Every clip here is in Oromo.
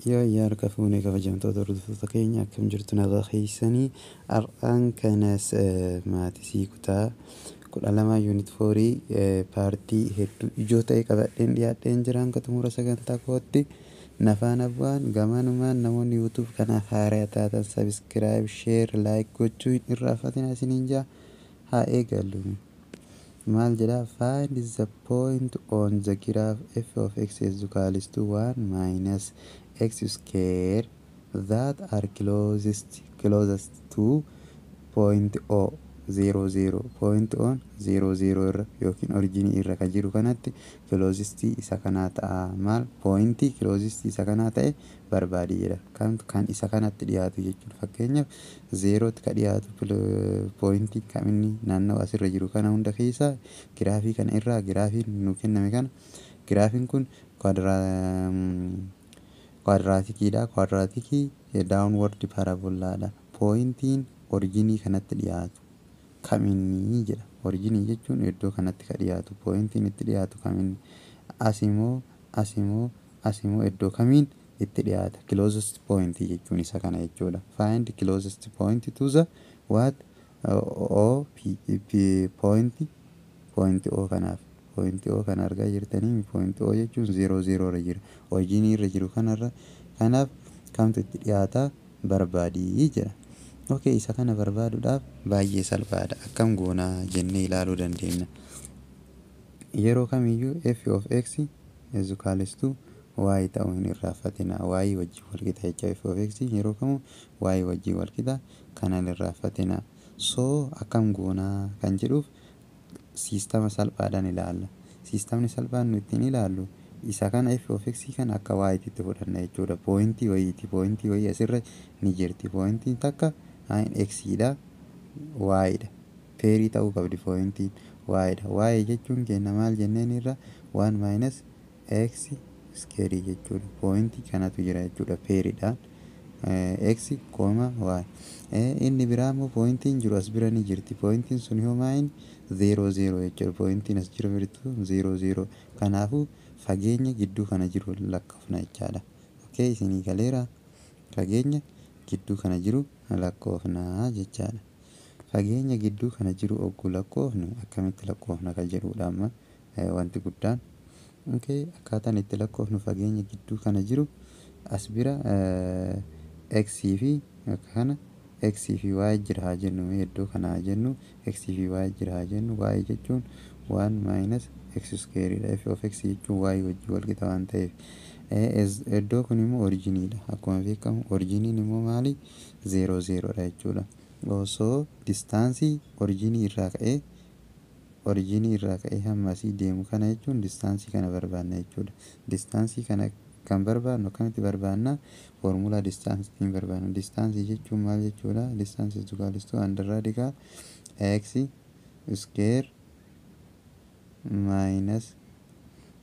يا ركفوني كفجمتو دردفو كينيا كم جرت نضا خيسني أرآن كناس ما تسيكتا كل علما يونت فوري بارتي هدو إجوتا إكبادين دياتين جران كتمورا سغنتا كوتي نفانا بوان غمانومان نمون يوتيوب كان خاريتاتا سبسكرايب شير لايك gochuu irraafatina sininja haa eegallu. Maal jedha find the point on the graph f of x is equal to 1 minus x square that are closest to point o 00 point on 00 irra yookiin originii irra kan jiru kanatti closest isa kanaa ta'a. Maal point closest isa kanaa ta'e barbaadi jedha. Kan isa kanatti dhiyaatu jechuudha. Fakkeenyaaf 0tti ka dhiyaatu point kaminni naannoo asirra jiru kana hunda keessaa giraafii kana irraa giraafiin nu kenname kana giraafiin kun kwaadiraatikidha. Kwaadiraatikii downward parabolaadha. Pointiin originii kanatti dhiyaatu kaminni jedha. Originii jechuun iddoo kanatti ka dhiyaatu pointiin itti dhiyaatu kaminni asimoo iddoo kamiin itti dhiyaata. Closest point jechuun isa kana jechuudha. Find closest point to the what o point o kanaaf point o kan argaa jirtanii point o jechuun 00 irra jira. Originii irra jiru kanarra kanaaf kamtu itti dhiyaata barbaadii jedha. Okay, isa kana barbaaduudhaaf baay'ee salphaadha. Akkam goonaa jennee ilaaluu dandeenya. Yeroo kamiyyuu f of x is equal to y ta'uu hin irraanfatina. Y wajjin wal qixa jecha f of x yeroo kamuu y wajjin wal qixa kana hin irraanfatina. So akkam goonaa kan jedhuuf siistama salphaadhaan ilaalla. Siistamni salphaan nuti ittiin ilaallu isa kana f of x kan akka y itti fudhanna jechuudha. Pointii wayii asirra ni jirti. Pointiin takka x dha y dha. Peerii ta'uu qabdi pointiin y dha. Y jechuun kenna maal jenneen irra 1 minus x square jechuudha. Pointii kanatu jira jechuudha peeriidhaan. X, y. Inni biraa immoo pointiin jiru as bira ni jirti. Pointiin sun yoo maayin 0 0 jechuudha. Pointiin as jira birtu 0 0. Kanaafuu fageenya gidduu kana jiru lakkoofna jechaadha. Okay, isinii galeera. Fageenya gidduu kana jiru lakkoofna jechaadha. Fageenya gidduu kana jiru ogguu lakkoofnu akkamitti lakkoofna kan jedhudha amma wanti guddaan. Okay, akkaataan itti lakkoofnu fageenya gidduu kana jiru as bira x fi kana x fi y jira haa jennu. Iddoo kana haa jennu x fi y jira haa jennu. Y jechuun 1 minus x square dha. F of x jechuun y wajjin wal qixa waan ta'eef. Iddoo kun immoo originiidha. Akkuma beekamu originiin immoo maali? 0 0 dha jechuudha. Osoo distaansii originii irraa ka'ee hamma asii deemu kana jechuun distaansii kana barbaanna jechuudha. Distaansii kana kan barbaannu akkamitti barbaanna? Foormulaa distaansiitiin barbaanna. Distaansii jechuun maal jechuudha? Distaansii is equal to under radical x square minus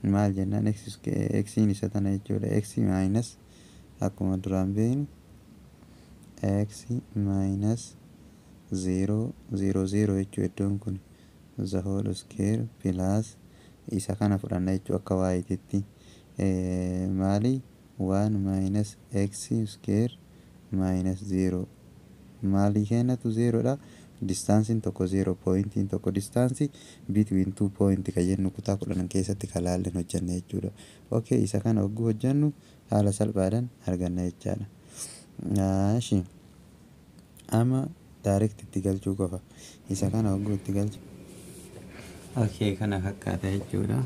maal jennaan x'n isa tana jechuudha. X minus akkuma duraan beeknu x minus 0 0 0 jechuudha. Iddoon kun the whole square plus isa kana fudhanna jechuudha akka waayititti. Maali 1 minus x square minus 0 maali kennatu 0 dha. Distaansiin tokko 0 pointiin tokko distaansii between 2 point ka jennu kutaa 10 keessatti ka laallen hojjanne jechuudha. Okay, isa kana ogguu hojjannu haala salphaadhaan arganna jechaadha. Ashi ama direct itti galchuu qofa. Isa kana ogguu itti galchu. Okay, kana fakkaata jechuudha.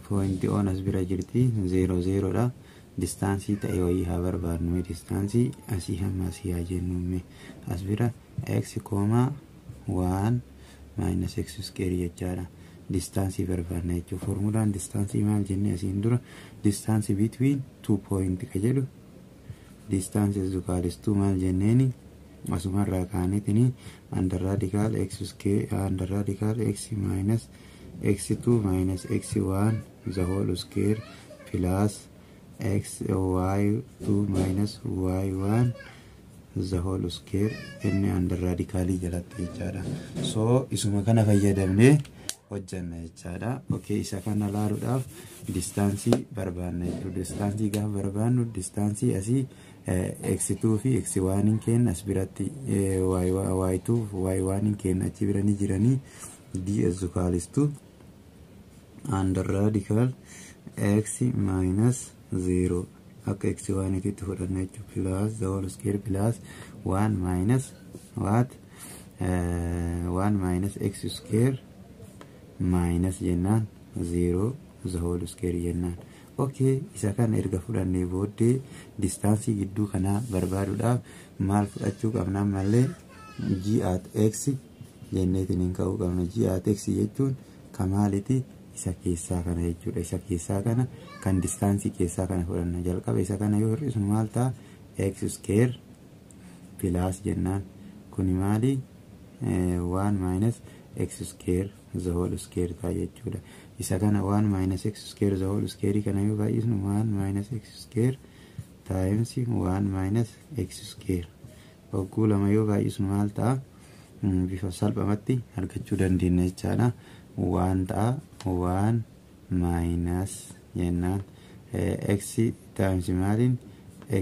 Pointii on as bira jirti 0 0 dha. Distaansii ta'e wayii haa barbaadnu. Distaansii asii hamma asii haa jennu. As bira x, 1 minus x square jechaadha. Distaansii barbaadna jechuudha. Formulaan distaansii maal jennee asiin dura distaansii between 2 point ka jedhu distaansii is equal to maal jenneeni asumarraa kaaneetini under radical x square under radical x minus x2 minus x1 the whole square plus x y2 minus y1 the whole square inni under radicalii jalatti jechaadha. So isuma kana fayyadamnee hojjanna jechaadha. Okay, isa kana laaluudhaaf distaansii barbaanna jechuudha. Distaansii gaafa barbaannu distaansii asii x2 fi x1 keenya as biratti y2 y1 keenya achi bira ni jiranii d is equals to under radical x minus 0 akka x1 itti fudhanna jechuudha plus the whole square plus 1 minus what 1 minus x square minus jennaan 0 the whole square jennaan. Okay, isa kana erga fudhannee booddee distaansii gidduu kana barbaaduudhaaf maal fudhachuu qabna malee g at x jenneetiin hin ka'uu qabna. G at x jechuun kamaaliti isa keessaa kana jechuudha. Isa keessaa kana kan distaansii keessaa kana fudhanna. Jalqaba isa kana yoo hir'isnu maal ta'a x square plus jennaan kuni maali 1 minus x square the whole square ta'a jechuudha. Isa kana 1 minus x square the whole square kana yoo baay'isnu 1 minus x square times 1 minus x square hogguu lama yoo baay'isnu maal ta'a bifa salphamatti argachuu dandeenya jechaadha. 1 ta'a 1 minus jennaan x times maalin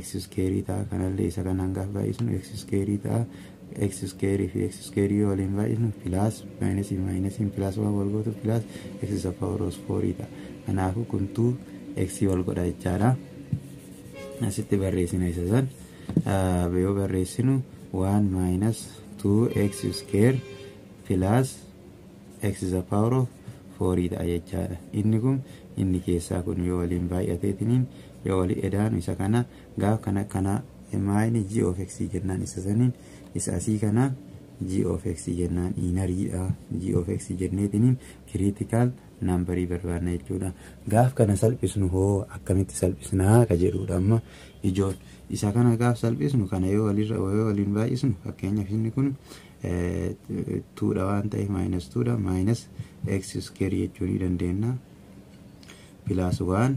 x square ta'a. Kanallee isa kana hangaaf baay'isnu x square ta'a. X square fi x square yoo waliin baay'isnu plus minus minus plus 1 wal gootu plus x is the power of 4 ta'a. Kanaafuu kun 2x wal godha jechaadha. Asitti barreessina isa san yoo barreessinu 1 minus 2x square plus x is the power of 4 ta'a jechaadha. Inni kun inni keessaa kun yoo waliin baay'ateetiniin yoo walii edaanu isa kana gaaf kana maayini g of x jennaan isa saniin isa asii kana g of x jennaan inariidha. G of x jenneetiniin critical numberii barbaadna jechuudha. Gaaf kana salphisnu hoo akkamitti salphisnaa ka jedhudha. Amma ijoon isa kana gaaf salphisnu kana yoo waliin baay'isnu fakkeenyaaf inni kun 2 dha waan ta'eef minus 2 dha minus x square jechuu ni dandeenya plus 1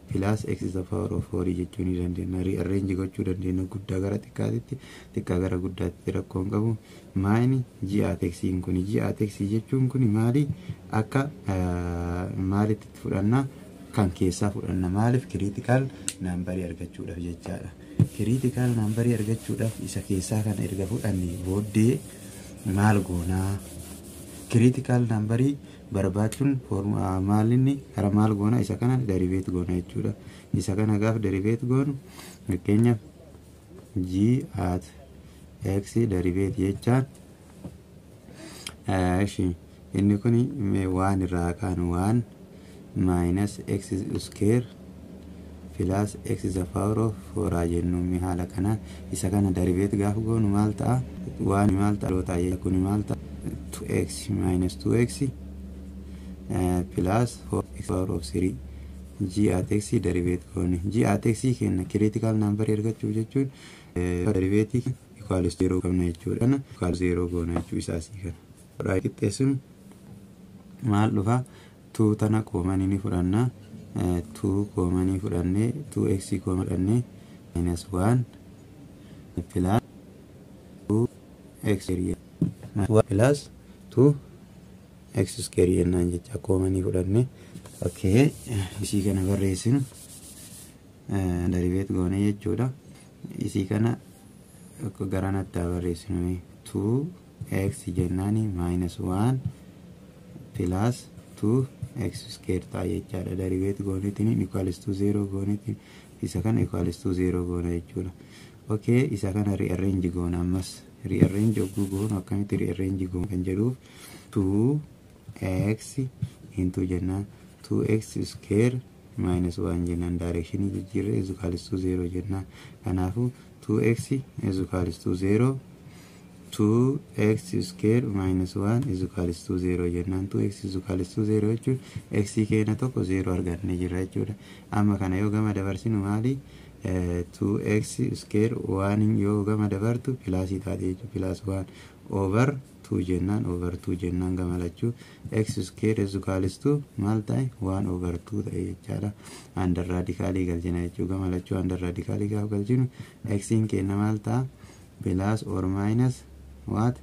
plus x is the power of 4 jechuu ni dandeenya. Rearrange gochuu dandeenya guddaa gara xiqqaatitti xiqqaa gara guddaatti rakkoon qabu. Maayini g at x kun g at x jechuun kun maali akka maalitti fudhanna kan keessaa fudhanna maaliif critical number argachuudhaaf jechaadha. Critical number argachuudhaaf isa keessaa kana erga fudhanne booddee maal goonaa critical number barbaachuun maalinni kara maal goona isa kana derivate goona jechuudha. Isa kana gaaf derivate goonu fakkeenyaaf g at x derivate jechaan inni kun waan irraa kaanu 1 minus x square plus x is the power of 4 jennu haala kana. Isa kana derivate gaaf goonu maal ta'a 1 maal ta'a kun maal ta'a 2x minus 2x plus 4x power of 3 g at x derivate goone. G at x kenna critical number argachuuf jechuun derivate equals 0 qabna jechuudha. Equals 0 goona jechuu isaasii kana fudhaa qixxeessinu maal dhufa 2 tana koomanii ni fudhanna 2 koomanii fudhannee 2x koomanii minus 1 plus 2x plus 2 x square jennaan jecha koomanii fudhanne. Okay, isii kana barreessinu derivate goone jechuudha. Isii kana garanatti barreessinu 2x jennaani minus 1 plus 2x square ta'a jechaadha. Derivate goonetiin equals to 0 goonetiin isa kana equals to 0 goona jechuudha. Okay, isa kana rearrange goona ammas rearrange oguu goonu akkamitti rearrange goonu kan jedhuuf 2x into jennaan 2x square minus 1 jennaan direction jijjiirre is equals to 0 jennaan. Kanaafuu 2x is equals to 0 2x square minus 1 is equals to 0 jennaan. 2x is equals to 0 jechuun x keenya tokko 0 arganne jirra jechuudha. Amma kana yoo gama dabarsinu maali 2x square 1 yoo gama dabartu plus taate jechuudha. Plus 1 over 2 jennaan over 2 jennaan gama lachuu x square is equals to maal ta'e 1 over 2 ta'e jechaadha. Under radicalii galchina jechuudha. Gama lachuu under radicalii gaaf galchinu x keenya maal ta'a plus or minus what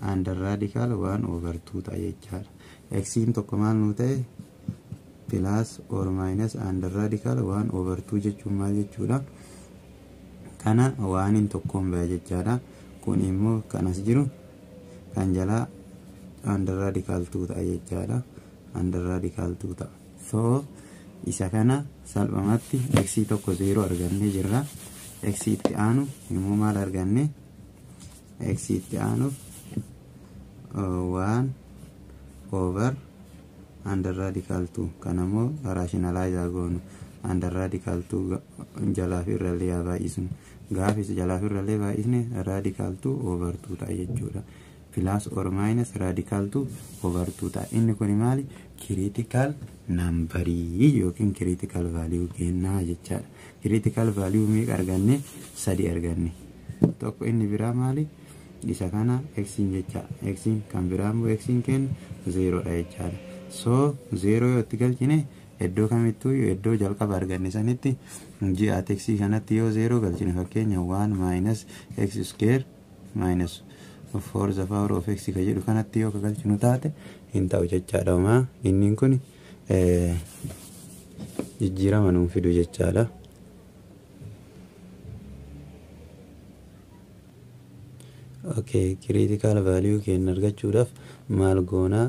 under radical 1 over 2 ta'a jechaadha. X'n tokko maal nu ta'e plus or minus under radical 1 over 2 jechuun maal jechuudha? Kana waanin tokkoon ba'e jechaadha. Kun immoo kanas jiru kan jalaa under radical 2 ta'a jechaadha. Under radical 2 ta'a. So isa kana salphumatti x tokko 0 argannee jirra. X itti aanu immoo maal arganne? X itti aanu 1 over under radical 2 kanammoo rationalize goonu under radical 2 jalaa fi irrallee baay'isnu gaafis jalaa fi irrallee baay'isne radical 2 over 2 ta'a jechuudha. Plus or minus radical 2 over 2 ta'a. Inni kun maali? Critical number yookiin critical value kennaa jechaadha. Critical value meeqa arganne? 3 arganne. Tokko inni biraa maali? Isa kana x'n jecha. X'n kan biraa immoo x'n kennu 0 dha jechaadha. So 0 yoo itti galchine iddoo kamittuu iddoo jalqaba arganne sanitti ji'a x kanatti yoo 0 galchine fakkeenya 1 minus x square minus 4 the power of x ka jedhu kanatti yoo galchinu taate hin ta'u jechaadha. Homaa inni kun jijjiirama nuun fidu jechaadha. Okay, critical value kenna argachuudhaaf maal goona?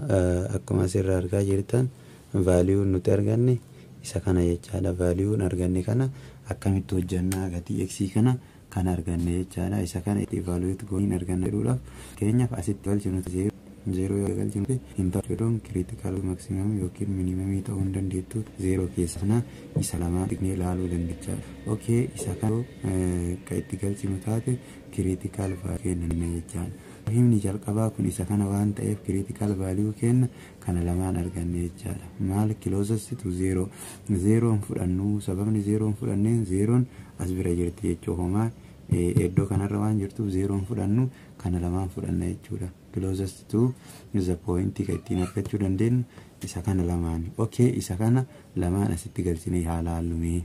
Akkuma asirraa argaa jirtan value nuti arganne isa kana jechaadha. Value arganne kana akkamitti hojjannaa gatii x kana kan arganne jechaadha. Isa kana itti evaluate goone arganna jedhuudhaaf keenyaaf asitti galchinu 0 yoo galchinu hin ta'u critical maximum yookiin minimum ta'uu hin dandeettu 0 keessana isa lama dhiqnee ilaaluu dandeenya. Okay, isa kana kan itti galchinu taate critical value kenna jechaadha. Himni jalqabaa kun isa kana waan ta'eef critical value kenna kana lamaan arganne jechaadha. Maal closest to 0 0 fudhannu sababni 0 fudhanneen 0 as bira jirti jechuudha. Homaa iddoo kanarra waan jirtuuf 0 fudhannu kana lamaan fudhanna jechuudha. Closest to the point ka ittiin argachuu dandeenyu isa kana lamaan. Okay, isa kana lamaan asitti galchine haa laallume.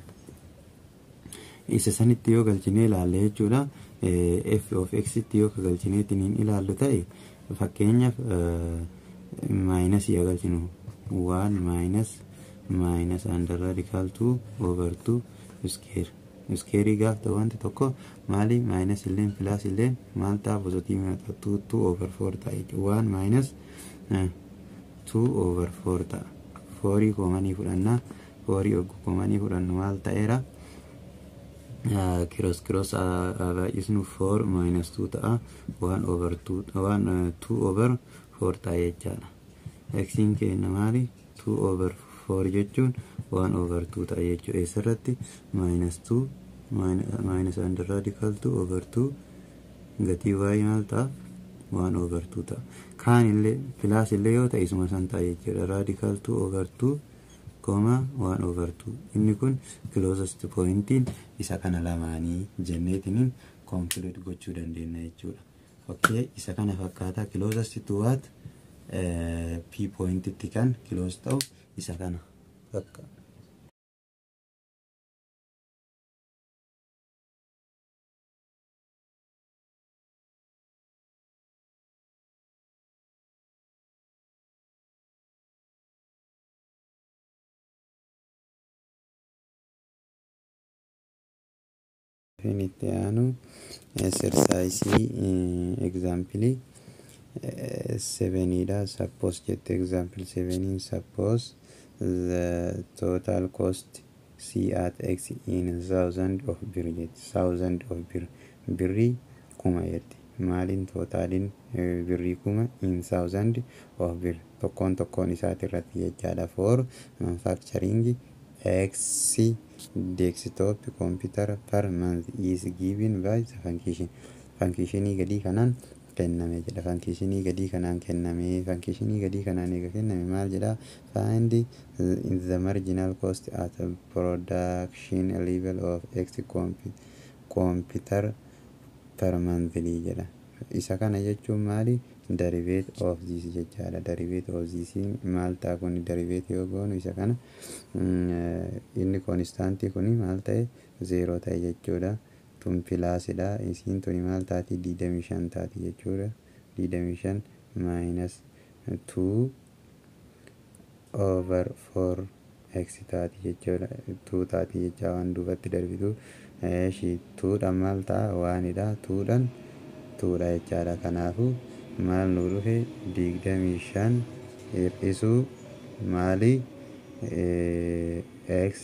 Isa sanitti yoo galchine ilaalle jechuudha. F of x itti yoo galchineetiin ilaallu ta'e fakkeenyaaf minus yaa galchinu 1 minus under radical 2 over 2 square. Square gaaf ta'u wanti tokko maali? Minus illeen plus illeen maal ta'a? Positive 2 over 4 ta'a jechuudha. 1 minus 2 over 4 ta'a. 4 koomanii fudhannaa. 4 oggu koomanii fudhannu maal ta'eera? Cross baay'isnu 4 minus 2 ta'a. 1 over 2 over 4 ta'a jechaadha. X'n kenna maali? 2 over 4 jechuun 1 over 2 ta'a jechuudha. Asirratti minus 2 minus under radical 2 over 2 gatii y maal ta'a? 1 over 2 ta'a. Kaan illee plus illee yoo ta'e isuma san ta'a jechuudha. Radical 2 over 2 1 over 2. Inni kun closest pointiin isa kana lamaanii jenneetiniin conclude gochuu dandeenya jechuudha. Okay, isa kana fakkaata closest to what? P point itti kan close ta'u isa kana fakkaata. Finitiano exercise example 7 suppose jet example 7 suppose the total cost C at x in thousand of birr thousand of birri kuma yetti maalin totalin birri kuma in thousand of birr tokkoon isaati irratti jechaadha. For manufacturing x desktop computer per month is given by the function gadi kanan kenname jedha. Function gadi kanan kenname. Function gadi kanan ega kenname maal jedha? Find the marginal cost at production level of x computer per month jedha. Isa kana jechuun maali? Derivative of this jechaadha. Derivative of this maal ta'a kun? Derivative yoo goonu isa kana inni constanti kuni maal ta'e 0 ta'e jechuudha. Tun plus dha. Isiin tuni maal taati? 25 taati jechuudha. 25 minus 2 over 4 x taati jechuudha. 2 taati jecha waan duubatti darbitu tuudhaan maal ta'a waanidha. tuudhaan jechaadha. Kanaafuu maal nu dhufe 25 hir'isuu maali x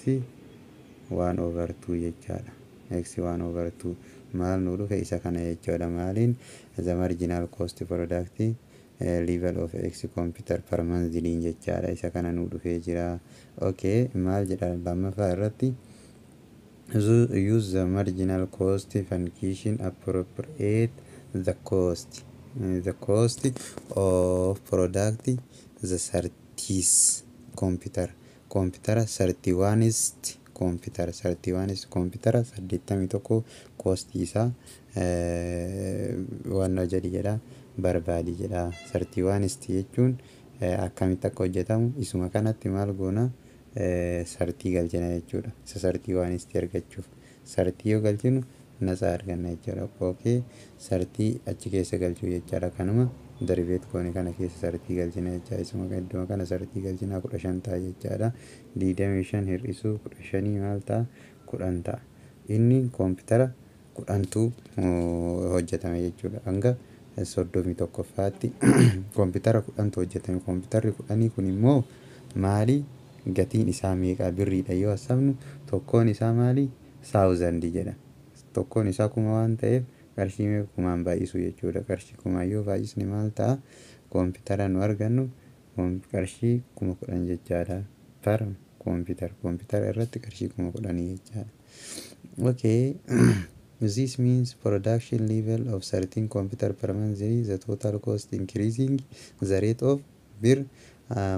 1 over 2 jechaadha. x 1 over 2 maal nu dhufe isa kana jechuudha. Maaliin the marginal cost product level of x computer per month jechaadha. Isa kana nu dhufee jira. Okay, maal jedha lammaffaa irratti use the marginal cost function appropriate the cost of product the 30th computer 31st computer 81 cost isa wanno jedha barbaadi jedha. 31st jechuun akkamitti akka hojjetamu isuma kanatti maal goona sartii galchina jechuudha. Isa 31st argachuuf sartii yoo galchinu nasaa arganna jechuudha. Okay, sartii achi keessa galchuu jechaadha. Kanuma deriveet kooni kana keessa sartii galchina jecha isuma iddoo kana sartii galchina 15 ta'a jechaadha. 25 hir'isuu 15 maal ta'a 10 ta'a. Inni koompitara 10tu hojjetame jechuudha. Hanga 31ffaatti koompitara 10tu hojjetame. Koompitarri 10 kun immoo maali gatiin isaa meeqa birriidha yoo hassabnu tokkoon isaa maali 1000 jedha. Tokkoon isaa kuma waan ta'eef qarshii meeqa kumaan baay'isu jechuudha. Qarshii kumaan yoo baay'isne maal ta'a koompitara nu argannu qarshii 10,000 jechaadha. Per koompitara irratti qarshii 10,000 jechaadha. Okay. This means production level of certain computer per month the total cost increasing the rate of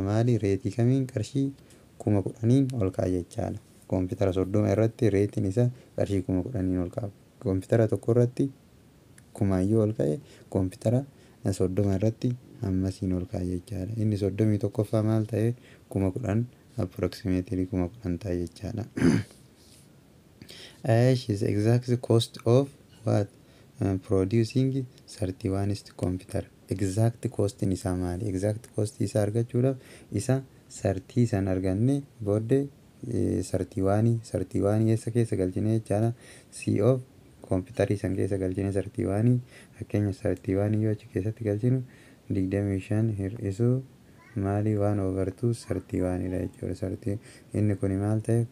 maali reetii kamiin qarshii 10,000 ol ka'a jechaadha. Koompitara 30 irratti reetiin isa qarshii 10,000 ol ka'a. Koompitara tokko irratti 1,000 ol ka'e koompitara 30 irratti hammasiin ol ka'a jechaadha. Inni 31ffaa maal ta'e 10,000 approximately 10,000 ta'a jechaadha. Is the exact cost of what producing 31st computer. Exact cost isaa maali? Exact cost isaa argachuudhaaf isa 30 san arganne booddee 31 eessa keessa galchine jechaadha. C of computerii san keessa galchine 31 fakkeenya 31 yoo achi keessatti galchinu 25 hir'isuu maali 1 over 2 31 dha jechuudha. Inni kun maal ta'e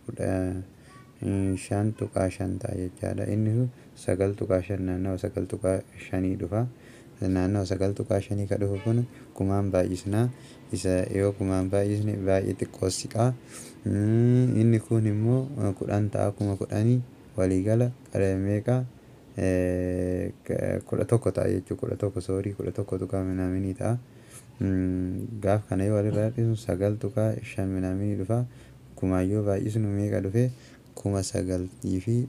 5.5 ta'a jechaadha. Inni 9.5 naannawa 9.5 dhufa. Naannawa 9.5 ka dhufu kun kumaan baay'isnaa. Isa yoo kumaan baay'isne baay'ee xiqqoo siqaa. Inni kun immoo 10 ta'a. 10,000 waliigala meeqa 11 ta'a jechuudha. 11 tuqaa minaaminii ta'a. Gaaf kana yoo walirraa dhiisnu 9.5 minaaminii dhufa. Kumaan yoo baay'isnu meeqa dhufe 9,750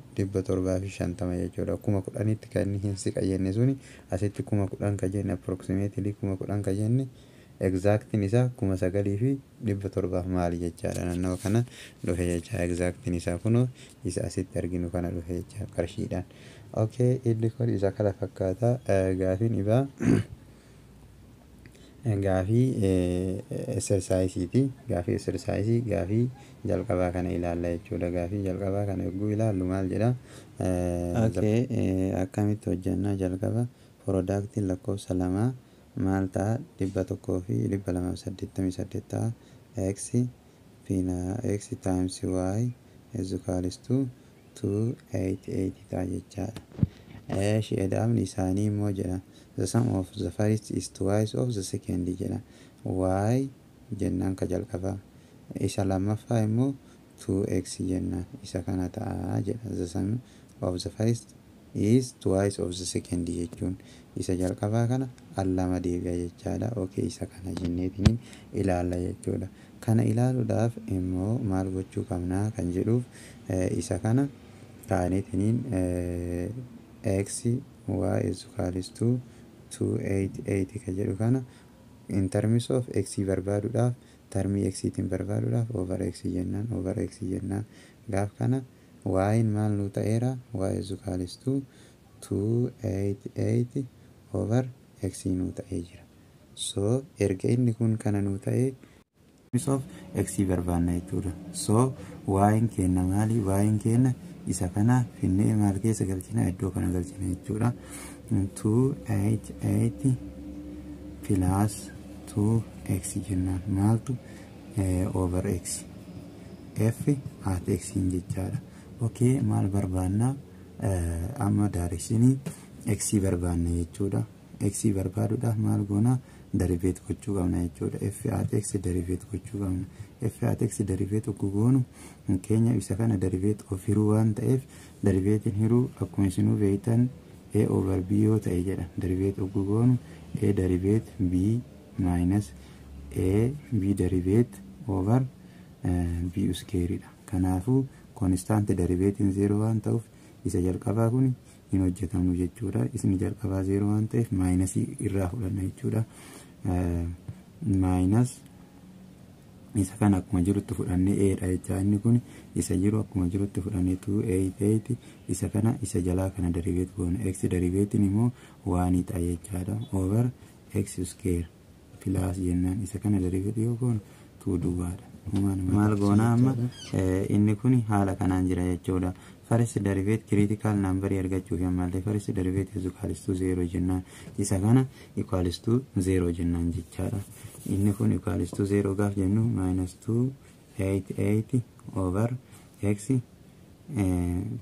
jechuudha. 10,000tti kan inni hin siqa jenne suni asitti 10,000 ka jenne approximately 10,000 ka jenne exactiin isaa 9,700 maali jechaadha. Naannawa kana dhufe jecha exactiin isaa kunoo isa asitti arginu kana dhufe jecha qarshiidhaan. Okay, inni kun isa kana fakkaata. Gaafiin ibaa gaafii exercise gaafii exercise gaafii jalqabaa kana ilaalla jechuudha. Gaafii jalqabaa kana yogguu ilaallu maal jedha akkamitti hojjannaa jalqaba product lakkoofsa lamaa maal ta'a 100,288 ta'a. X times y is equals to 288 ta'a jechaadha. Eda'amni isaanii immoo jedha the sum of the first is twice of the second jedha. Y jennaan ka jalqabaa. Isa lammaffaa immoo 2x jennaan. Isa kana ta'a jedha. The sum of the first is twice of the second jechuun isa jalqabaa kana allama deebi'a jechaadha. Okay, isa kana jenneetiin ilaalla jechuudha. Kana ilaaluudhaaf immoo maal gochuu qabnaa kan jedhuuf isa kana kaaneetiin x y is equals to 288 ka jedhu kana in terms of x barbaaduudhaaf termii x tiin barbaaduudhaaf over x jennaan. Gaaf kana y maal nu ta'eera y is equals to 288 over x nuu ta'ee jira. So erga inni kun kana nuu ta'ee of x barbaanna jechuudha. So y'n keenya maali? Y'n keenya isa kana finnee maal keessa galchina? Iddoo kana galchina jechuudha. 288 plus 2x jennaan maaltu over x f at x jechaadha. Okay, maal barbaanna? Amma directionii x barbaanna jechuudha. X barbaaduudhaaf maal goona? Derivate gochuu qabna jechuudha. F at x derivate gochuu qabna. F at x derivate ogguu goonu keenya isa kana derivate of hiruu waan ta'eef derivatein hiruu akkuma isinuu beektan a over b yoo ta'e jedha. Derivate ogguu goonu a derivate b minus a b derivate over b square dha. Kanaafuu constant derivatein 0 waan ta'uuf isa jalqabaa kun hin hojjetamu jechuudha. Isni jalqabaa 0 waan ta'eef minus irraa fudhanna jechuudha. Minus isa kana akkuma jirutti fudhannee a dha jecha inni kun isa jiru akkuma jirutti fudhannee 288 isa kana isa jalaa kana derivate goona. X derivatein immoo 1 ta'a jechaadha over x square plus jennaan isa kana derivate yoo goonu 2 duwwaadha. Maal goona amma inni kun haala kanaan jira jechuudha. First derivative critical number argachuuf ammallee first derivative is equals to 0 jennaan isa kana equals to 0 jennaan jechaadha. Inni kun equals to 0 gaaf jennu minus 288 over x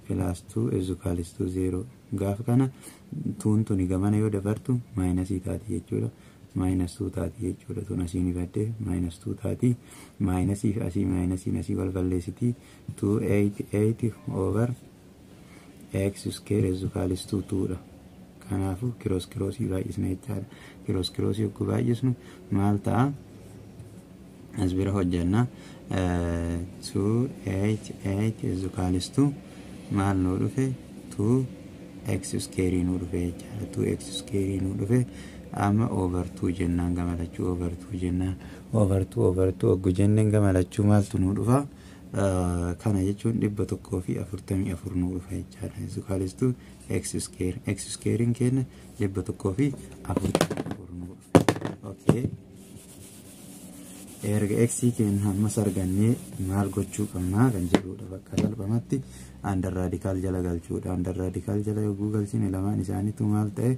plus 2 is equals to 0 gaaf kana tuun tuni gamana yoo dabartu minus taati jechuudha. Minus 2 taati jechuudha. Tun asiin ibadde minus 2 taati. Minus if asii minus in asii wal balleessiti 288 over x square is equals to 2 dha. Kanaafu cross baay'isna jechaadha. Cross yogguu baay'isnu maal ta'a? As bira hojjenna 288 is equals to maal nuu dhufe 2x square nuu dhufe jechaadha. 2x square nuu dhufe amma over 2 jennaan gamalachuu over 2 jennaan over 2 oggu jenneen gamalachuu maaltu nuu dhufa? Kana jechuun 144 nuu dhufa jechaadha. Is equals to x square. X squarein keenya 144 nuu dhufa. Okay. Erga x keenya hammas argannee maal gochuu qabnaa kan jedhudha. Bakka salphumatti under radical jala galchuudha. Under radical jala yogguu galchine lamaan isaaniitu maal ta'e?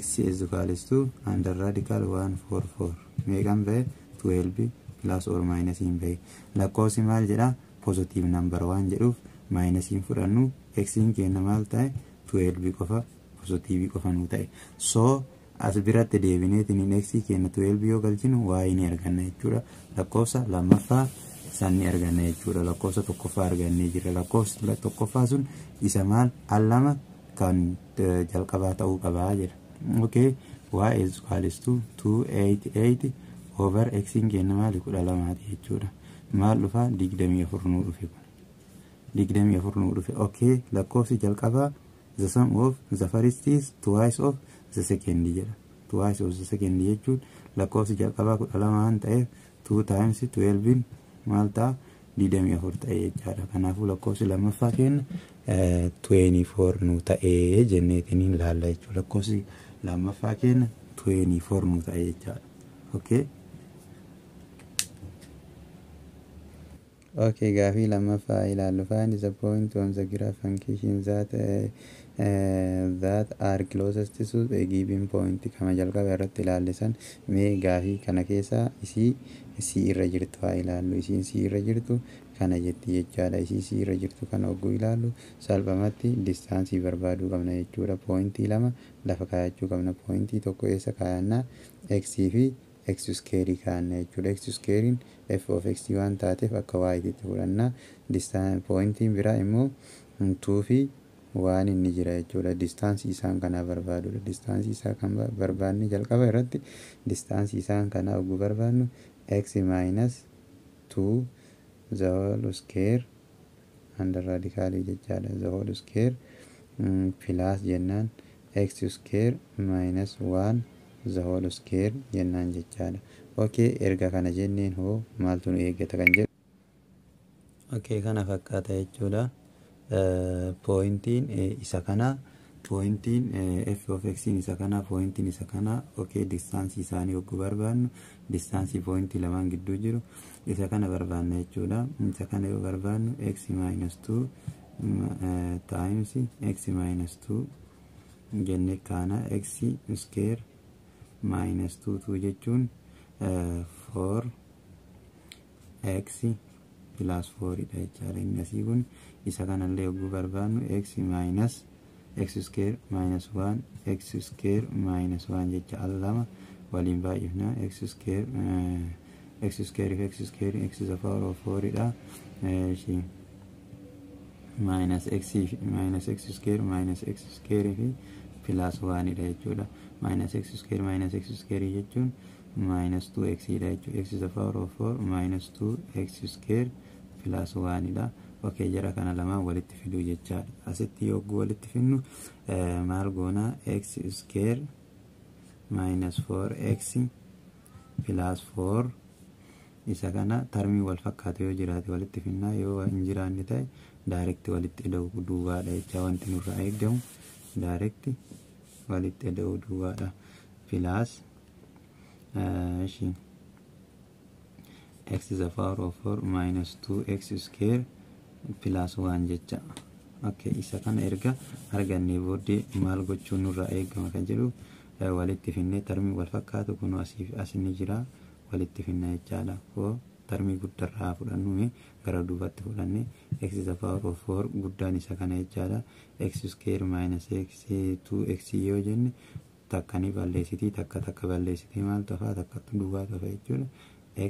X is equals to under radical 144 meeqan ba'e? 12 plus or minus in ba'e. Lakkoofsi maal jedha? Positive number waan jedhuuf minus in fudhannu x keenya maal ta'e? 12 qofa positive qofa nuu ta'e. So as biratti deebineetiin x keenya 12 yoo galchinu y ni arganna jechuudha. Lakkoofsa lammaffaa san ni arganna jechuudha. Lakkoofsa tokkoffaa argannee jira. Lakkoofsa tokkoffaa sun isa maal? Allama kan jalqabaa ta'uu qabaa jedha. Okay, y is equals to 288 over x keenya maali? 12 jechuudha. Maal dhufa? 24 nuu dhufe kun. 24 nuu dhufe. Okay, lakkoofsi jalqabaa the sum of the first is twice of the second jedha. Twice of the second jechuun lakkoofsi jalqabaa 12 waan ta'eef 2 times 12 maal ta'a? 24 ta'e jechaadha. Kanaafuu lakkoofsi lammaffaa keenya 24 nuu ta'e jenneetiin ilaalla jechuudha. Lakkoofsi lammaffaa keenya 24 nuu ta'e jechaadha. Okay. Okay, gaafii lammaffaa ilaallu. Find the point on the graph function that are closest to a given point. Kama jalqaba irratti ilaallisan mee gaafii kana keessa isii irra jirtu haa ilaallu. Isiin si irra jirtu kana jetti jechaadha. Isii si irra jirtu kana ogguu ilaallu salphumatti distaansii barbaaduu qabna jechuudha. Pointii lama lafa kaayachuu qabna. Pointii tokko eessa kaayannaa? X fi x square kaanna jechuudha. X squarein f of x waan taateef akka y itti fudhanna. Pointiin biraa immoo 2 fi waan inni jira jechuudha. Distaansii isaan kana barbaadudha. Distaansii isaa kan barbaadne jalqaba irratti distaansii isaan kana ogguu barbaadnu x minus 2 the whole square under radical jechaadha. The whole square plus jennaan x square minus 1 the whole square jennaan jechaadha. Okay, erga kana jenneen hoo maaltu nu eeggata kan jedhu. Okay, kana fakkaata jechuudha. Pointiin isa kana pointiin f of x isa kana pointiin isa kana okay distaansii isaanii yogguu barbaannu distaansii pointii lamaan gidduu jiru isa kana barbaanna jechuudha. Isa kana yoo barbaannu x minus 2 times x minus 2 jenne kana x square minus 2 jechuun 4x plus 4 dha jechaadha. Inni asii kun isa kanallee yogguu barbaannu x minus x square minus 1 x square minus 1 jecha lama waliin baay'ifna x square x square x is a power of 4 dha minus x square fi plus 1 dha jechuudha. Minus x square jechuun minus 2x dha jechuudha. X is a power of 4 minus 2x square plus 1 dha. Okay, jara kana lamaan walitti fiduu jechaadha. Asitti yogguu walitti finnu maal goona x square minus 4x plus 4 isa kana tarmii wal fakkaatu yoo jiraate walitti finnaa, yoo hin jiraanne ta'e direct walitti ida'u duwwaadha jecha wanti nurraa eegamu direct walitti ida'u duwwaadha plus x is a power of 4 minus 2x square plus 1 jecha. Okay, isa kana erga argannee booddee maal gochuun nurraa eegama kan jedhu walitti finnee tarmii wal fakkaatu kun asini jira walitti finna jechaadha. Koo tarmii guddarraa fudhannu gara duubatti fudhanne x is a power of 4 guddaan isa kana jechaadha. X square minus x 2x yoo jenne takka ni balleessiti takka balleessiti maal tafa takka duwwaa tafa jechuudha.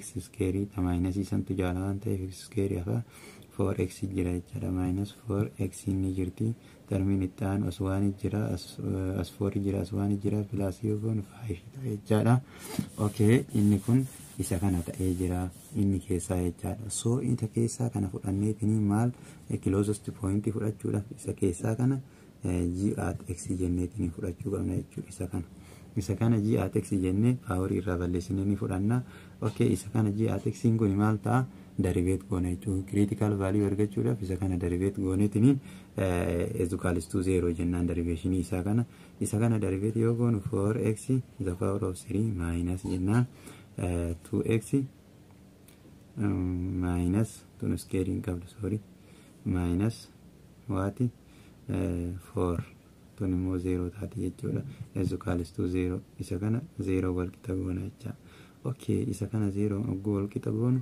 X square ta minus isantu jaala waan ta'eef x square hafa 4x jira jechaadha. Minus 4x ni jirti tarmiin itti aanu as 1 jira as 4 jira as 1 jira plus yoo goonu 5 ta'e jechaadha. Okay, inni kun isa kana ta'ee jira inni keessaa jechaadha. So isa keessaa kana fudhanneetini maal closest point fudhachuudhaaf isa keessaa kana g at x jenneetini fudhachuu qabna jechuudha. Isa kana g at x jennee power irraa balleessinee ni fudhanna. Okay, isa kana g at x kun maal ta'a derivate goone jechuudha. Critical value argachuudhaaf isa kana derivate gooneetini is equal to 0 jennaan derivation isa kana derivate yoo goonu 4x the power of 3 minus jennaan 2x minus tun scaling qabdu sorry minus what 4 tun immoo 0 taati jechuudha. Is equal to 0 isa kana 0 wal qixa goona jecha. Okay, isa kana 0 ogguu wal qixa goonu